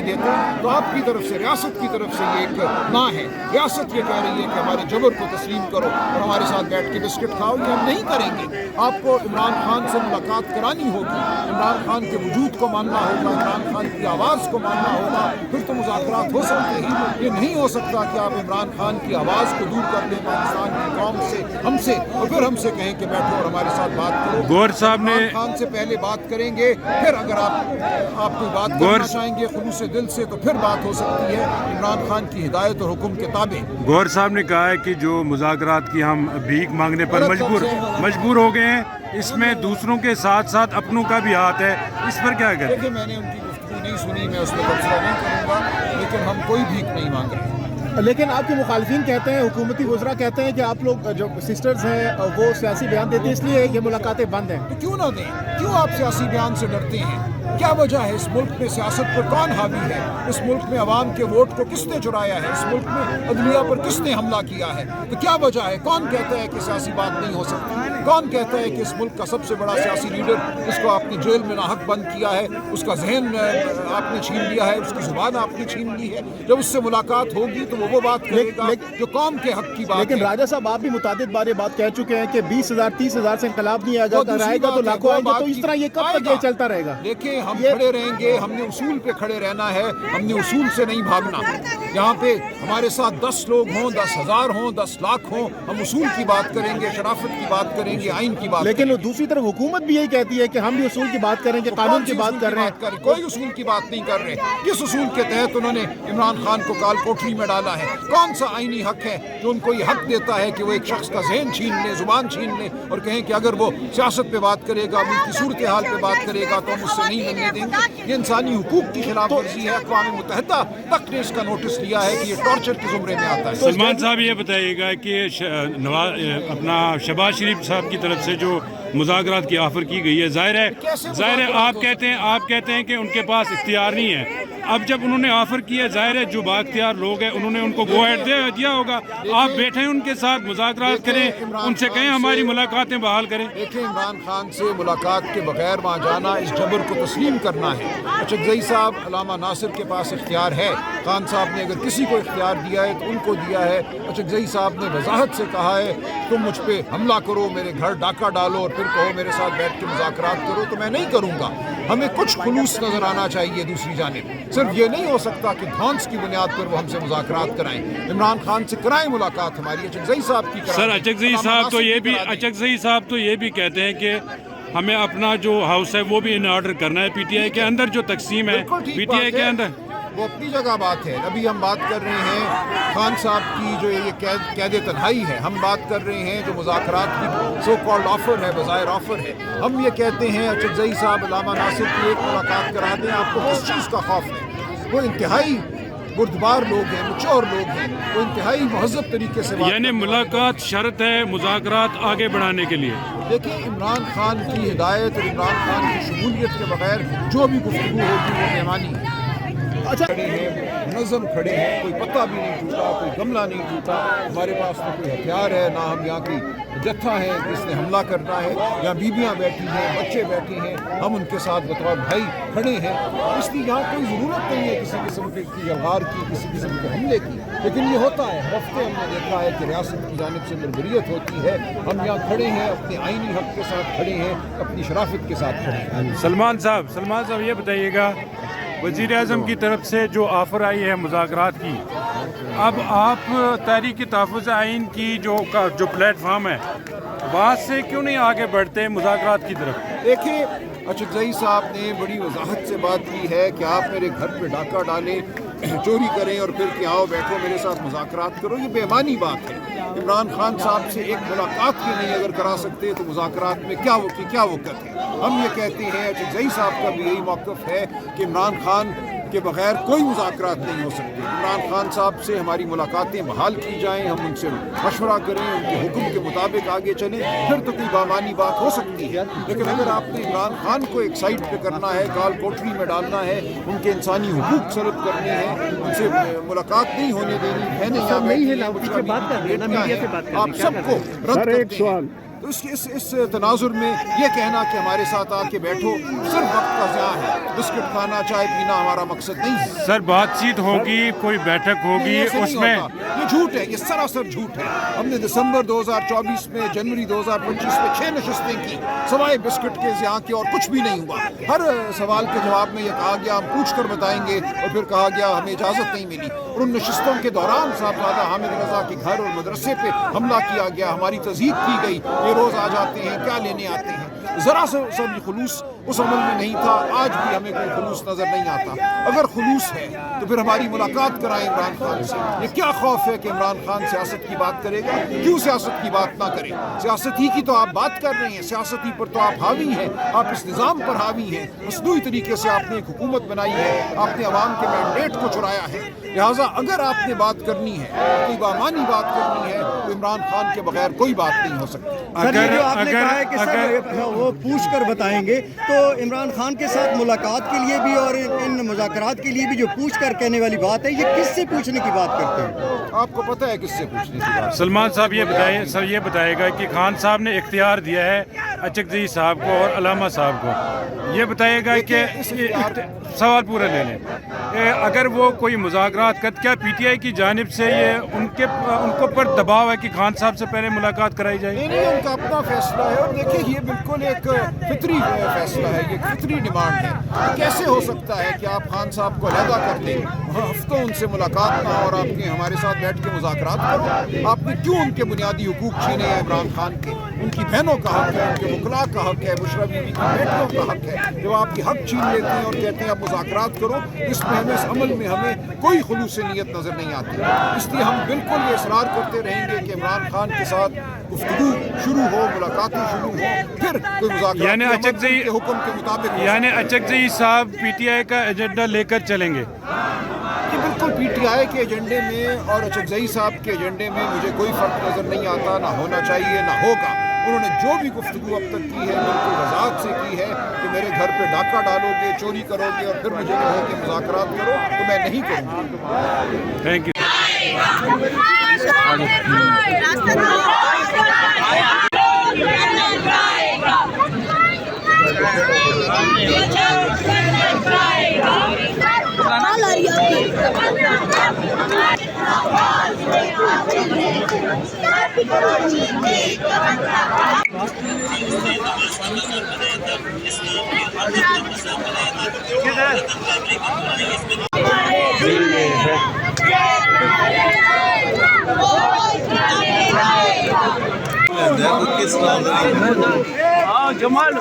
دیتے تو آپ کی طرف سے, ریاست کی طرف سے یہ ایک نہ ہے. ریاست یہ کہہ رہی ہے کہ ہمارے جبر کو تسلیم کرو اور ہمارے ساتھ بیٹھ کے بسکٹ کھاؤ. یہ ہم نہیں کریں گے. آپ کو عمران خان سے ملاقات کرانی ہوگی, عمران خان کے وجود کو ماننا ہوگا, عمران خان کی آواز کو ماننا ہوگا, پھر تو مذاکرات ہو سکتے ہیں. یہ نہیں ہو سکتا کہ آپ عمران خان کی آواز کو دور کر دیں پاکستان کی قوم سے, ہم سے, اور پھر ہم سے کہیں کہ بیٹھو اور ہمارے ساتھ بات کرو. گور صاحب نے عمران خان سے پہلے بات کریں گے, پھر اگر آپ کوئی بات کرنا چاہیں گے خلوص دل سے تو پھر بات ہو سکتی ہے عمران خان کی ہدایت اور حکم کے تابع. گور صاحب نے کہا ہے کہ جو مذاکرات کی ہم بھیک مانگنے پر مجبور ہو گئے ہیں, اس میں دوسروں کے ساتھ ساتھ اپنوں کا بھی ہاتھ ہے, اس پر کیا کہیں؟ دیکھیں میں نے ان کی گفتگو نہیں سنی, میں اس میں تبصرہ نہیں کروں گا, لیکن ہم کوئی بھیک نہیں مانگ رہے. لیکن آپ کے مخالفین کہتے ہیں, حکومتی وزراء کہتے ہیں کہ آپ لوگ جو سسٹرز ہیں وہ سیاسی بیان دیتے ہیں, اس لیے یہ ملاقاتیں بند ہیں. تو کیوں نہ دیں؟ کیوں آپ سیاسی بیان سے ڈرتے ہیں؟ کیا وجہ ہے؟ اس ملک میں سیاست پر کون حاوی ہے؟ اس ملک میں عوام کے ووٹ کو کس نے چرایا ہے؟ اس ملک میں عدلیہ پر کس نے حملہ کیا ہے؟ تو کیا وجہ ہے؟ کون کہتا ہے کہ سیاسی بات نہیں ہو سکتی؟ کون کہتا ہے کہ اس ملک کا سب سے بڑا سیاسی لیڈر, اس کو آپ نے جیل میں ناحق بند کیا ہے, اس کا ذہن آپ نے چھین لیا ہے, اس کی زبان آپ نے چھین لی ہے؟ جب اس سے ملاقات ہوگی تو وہ بات کرے گا جو قوم کے حق کی بات ہے. لیکن راجہ صاحب آپ بھی متعدد بار یہ بات کہہ چکے ہیں کہ 20,000 30,000 سے انقلاب نہیں آئے گا تو لاکھوں آئیں گے, تو اس طرح یہ کب تک یہ چلتا رہے گا؟ دیکھیں ہم کھڑے رہیں گے, ہم نے اصول پہ کھڑے رہنا ہے, ہم نے اصول سے نہیں بھاگنا. یہاں پہ ہمارے ساتھ 10 لوگ ہوں, 10,000 ہوں, 10 لاکھ ہوں, ہم اصول کی بات کریں گے, شرافت کی بات کریں گے, آئین کی بات. لیکن دوسری طرف حکومت بھی یہی کہتی ہے کہ ہم بھی اصول کی بات کریں گے, قانون کی بات کر رہے ہیں. کوئی اصول کی بات نہیں کر رہے. کس اصول کے تحت انہوں نے عمران خان کو کال کوٹری میں ڈالا ہے؟ کون سا آئینی حق ہے جو ان کو یہ حق دیتا ہے کہ وہ ایک شخص کا ذہن چھین لے, زبان چھین لے, اور کہیں کہ اگر وہ سیاست پہ بات کرے گا, ملک کی صورتحال پہ بات کرے گا تو ہم اس سے نہیں ملنے دیں گے؟ یہ انسانی حقوق کی خلاف ورزی ہے. اقوام متحدہ تک نے اس کا نوٹس لیا ہے کہ یہ ٹارچر کے زمرے میں آتا ہے. سلمان صاحب یہ بتائیے گا کہ اپنا شہباز شریف صاحب کی طرف سے جو مذاکرات کی آفر کی گئی ہے, ظاہر ہے آپ کہتے ہیں کہ ان کے پاس اختیار نہیں ہے. اب جب انہوں نے آفر کی ہے, ظاہر ہے جو بااختیار لوگ ہیں انہوں نے ان کو گو ہیڈ دیا ہوگا. آپ بیٹھیں ان کے ساتھ مذاکرات کریں, ان سے کہیں ہماری ملاقاتیں بحال کریں. دیکھیں عمران خان سے ملاقات کے بغیر وہاں جانا اس جبر کو تسلیم کرنا ہے. اچکزئی صاحب, علامہ ناصر کے پاس اختیار ہے. خان صاحب نے اگر کسی کو اختیار دیا ہے تو ان کو دیا ہے. اچکزئی صاحب نے وضاحت سے کہا ہے تم مجھ پہ حملہ کرو, میرے گھر ڈاکہ ڈالو اور پھر کہو میرے ساتھ بیٹھ کے مذاکرات کرو, تو میں نہیں کروں گا. ہمیں کچھ خلوص نظر آنا چاہیے دوسری جانب. صرف یہ نہیں ہو سکتا کہ دھونس کی بنیاد پر وہ ہم سے مذاکرات کرائیں. عمران خان سے کرائیں ملاقات ہماری, اچکزئی صاحب کی کرائیں. سر اچکزئی صاحب تو یہ بھی کہتے ہیں کہ ہمیں اپنا جو ہاؤس ہے وہ بھی ان آرڈر کرنا ہے. پی ٹی آئی کے اندر جو تقسیم ہے, پی ٹی آئی کے اندر وہ اپنی جگہ بات ہے. ابھی ہم بات کر رہے ہیں خان صاحب کی جو یہ قید تنہائی ہے, ہم بات کر رہے ہیں جو مذاکرات کی سو کالڈ آفر ہے, بظاہر آفر ہے. ہم یہ کہتے ہیں اچکزئی صاحب علامہ ناصر کی ایک ملاقات کرا دیں. آپ کو کس چیز کا خوف ہے؟ وہ انتہائی بردبار لوگ ہیں, مچور لوگ ہیں, وہ انتہائی مہذب طریقے سے بات, یعنی ملاقات شرط ہے مذاکرات آگے بڑھانے کے لیے. دیکھیں عمران خان کی ہدایت اور عمران خان کی شمولیت کے بغیر جو بھی گفتگو ہوگی وہ مہمانی ہے. اچھا کھڑے ہیں, منظم کھڑے ہیں, کوئی پتہ بھی نہیں ٹوٹا, کوئی گملہ نہیں ٹوٹا. ہمارے پاس نہ کوئی ہتھیار ہے, نہ ہم یہاں کی جتھا ہے جس نے حملہ کرنا ہے. یہاں بیویاں بیٹھی ہیں, بچے بیٹھے ہیں, ہم ان کے ساتھ بطور بھائی کھڑے ہیں. اس لیے یہاں کوئی ضرورت نہیں ہے کسی قسم کی الغار کی, کسی قسم کے حملے کی. لیکن یہ ہوتا ہے, ہفتے ہم نے دیکھا ہے کہ ریاست کی جانب سے بربریت ہوتی ہے. ہم یہاں کھڑے ہیں, اپنے آئینی حق کے ساتھ کھڑے ہیں, اپنی شرافت کے ساتھ کھڑے ہیں. سلمان صاحب یہ بتائیے گا, وزیر اعظم کی طرف سے جو آفر آئی ہے مذاکرات کی, اب آپ تحریک تحفظ آئین کی جو پلیٹ فارم ہے وہاں سے کیوں نہیں آگے بڑھتے مذاکرات کی طرف؟ دیکھیں اچکزئی صاحب نے بڑی وضاحت سے بات کی ہے کہ آپ میرے گھر پہ ڈاکہ ڈالیں, چوری کریں اور پھر کہ آؤ بیٹھو میرے ساتھ مذاکرات کرو. یہ بے ایمانی بات ہے. عمران خان صاحب سے ایک ملاقات بھی نہیں اگر کرا سکتے تو مذاکرات میں کیا وقت ہے؟ ہم یہ کہتے ہیں, اچکزئی صاحب کا بھی یہی موقف ہے کہ عمران خان کے بغیر کوئی مذاکرات نہیں ہو سکتے. عمران خان صاحب سے ہماری ملاقاتیں بحال کی جائیں, ہم ان سے مشورہ کریں, ان کے حکم کے مطابق آگے چلیں, پھر تو کوئی بامانی بات ہو سکتی ہے. لیکن اگر آپ نے عمران خان کو ایک سائٹ پہ کرنا ہے, کال کوٹری میں ڈالنا ہے, ان کے انسانی حقوق سلب کرنے ہیں, ان سے ملاقات نہیں ہونے دینی, آپ سب کو رد کرتے ہیں. تو اس تناظر میں یہ کہنا کہ ہمارے ساتھ آ کے بیٹھو صرف وقت کا ضیاع ہے. بسکٹ کھانا چائے پینا ہمارا مقصد نہیں ہے. سر بات چیت ہوگی, کوئی بیٹھک ہوگی, اس میں یہ جھوٹ ہے, یہ سراسر جھوٹ ہے. ہم نے دسمبر 2024 میں, جنوری 2025 میں 6 نشستیں کی سوائے بسکٹ کے ضیاع کے, اور کچھ بھی نہیں ہوا. ہر سوال کے جواب میں یہ کہا گیا ہم پوچھ کر بتائیں گے, اور پھر کہا گیا ہمیں اجازت نہیں ملی. اور ان نشستوں کے دوران صاحبزادہ حامد رضا کے گھر اور مدرسے پہ حملہ کیا گیا, ہماری تضییق کی گئی. یہ روز آ جاتے ہیں, کیا لینے آتے ہیں. ذرا سا بھی خلوص اس عمل میں نہیں تھا. آج بھی ہمیں کوئی خلوص نظر نہیں آتا. اگر خلوص ہے تو پھر ہماری ملاقات کرائیں عمران خان سے. یہ کیا خوف ہے کہ عمران خان سیاست کی بات کرے گا؟ کیوں سیاست کی بات نہ کرے؟ سیاست ہی کی تو آپ بات کر رہے ہیں, سیاست ہی پر تو آپ حاوی ہیں, آپ اس نظام پر حاوی ہیں. مصنوعی طریقے سے آپ نے ایک حکومت بنائی ہے, آپ نے عوام کے مینڈیٹ کو چرایا ہے. لہٰذا اگر آپ نے بات کرنی ہے, کوئی بامانی بات کرنی ہے, تو عمران خان کے بغیر کوئی بات نہیں ہو سکتی. جو آپ نے کہا ہے کہ سر وہ پوچھ کر بتائیں گے, تو عمران خان کے ساتھ ملاقات کے لیے بھی اور ان مذاکرات کے لیے بھی جو پوچھ کر کہنے والی بات ہے, یہ کس سے پوچھنے کی بات کرتے ہیں؟ آپ کو پتہ ہے کس سے پوچھنے کی بات. سلمان صاحب یہ بتائے گا کہ خان صاحب نے اختیار دیا ہے اچکزئی صاحب کو اور علامہ صاحب کو. یہ بتائے گا کہ سوال پورا لے لیں. اگر وہ کوئی مذاکرات کر, کیا پی ٹی آئی کی جانب سے یہ ان کو پر دباؤ ہے کہ خان صاحب سے پہلے ملاقات کرائی جائے؟ نہیں, ان کا اپنا فیصلہ ہے. اور دیکھیں یہ بالکل ایک فطری فیصلہ ہے, یہ فطری ڈیمانڈ ہے. کیسے ہو سکتا ہے کہ آپ خان صاحب کو علیحدہ کر دیں, ہفتوں ان سے ملاقات نہ, اور آپ کے ہمارے ساتھ بیٹھ کے مذاکرات کرو؟ آپ نے کیوں ان کے بنیادی حقوق چھینے ہیں عمران خان کے؟ ان کی بہنوں کا حق ہے, ان کے وکلاء کا حق ہے, بشرا بیوی کی بیٹیوں کا حق ہے. جب آپ کی حق چھین لیتے ہیں اور کہتے ہیں آپ مذاکرات کرو, اس میں ہمیں, اس عمل میں ہمیں کوئی خلوص نیت نظر نہیں آتی. اس لیے ہم بالکل یہ اصرار کرتے رہیں گے کہ عمران خان کے ساتھ گفتگو شروع ہو, ملاقاتیں شروع ہوں, پھر کوئی مذاکرات یعنی اچکزئی کے حکم کے مطابق. یعنی اچکزئی صاحب پی ٹی آئی کا ایجنڈا لے کر چلیں گے؟ کہ بالکل پی ٹی آئی کے ایجنڈے میں اور اچکزئی صاحب کے ایجنڈے میں مجھے کوئی فرق نظر نہیں آتا, نہ ہونا چاہیے نہ ہوگا. انہوں نے جو بھی گفتگو اب تک کی ہے بالکل وضاحت سے کی ہے کہ میرے گھر پہ ڈاکہ ڈالو گے, چوری کرو گے, اور پھر مجھے کہو کہ مذاکرات کرو, تو میں نہیں کروں گا. Thank you. جمال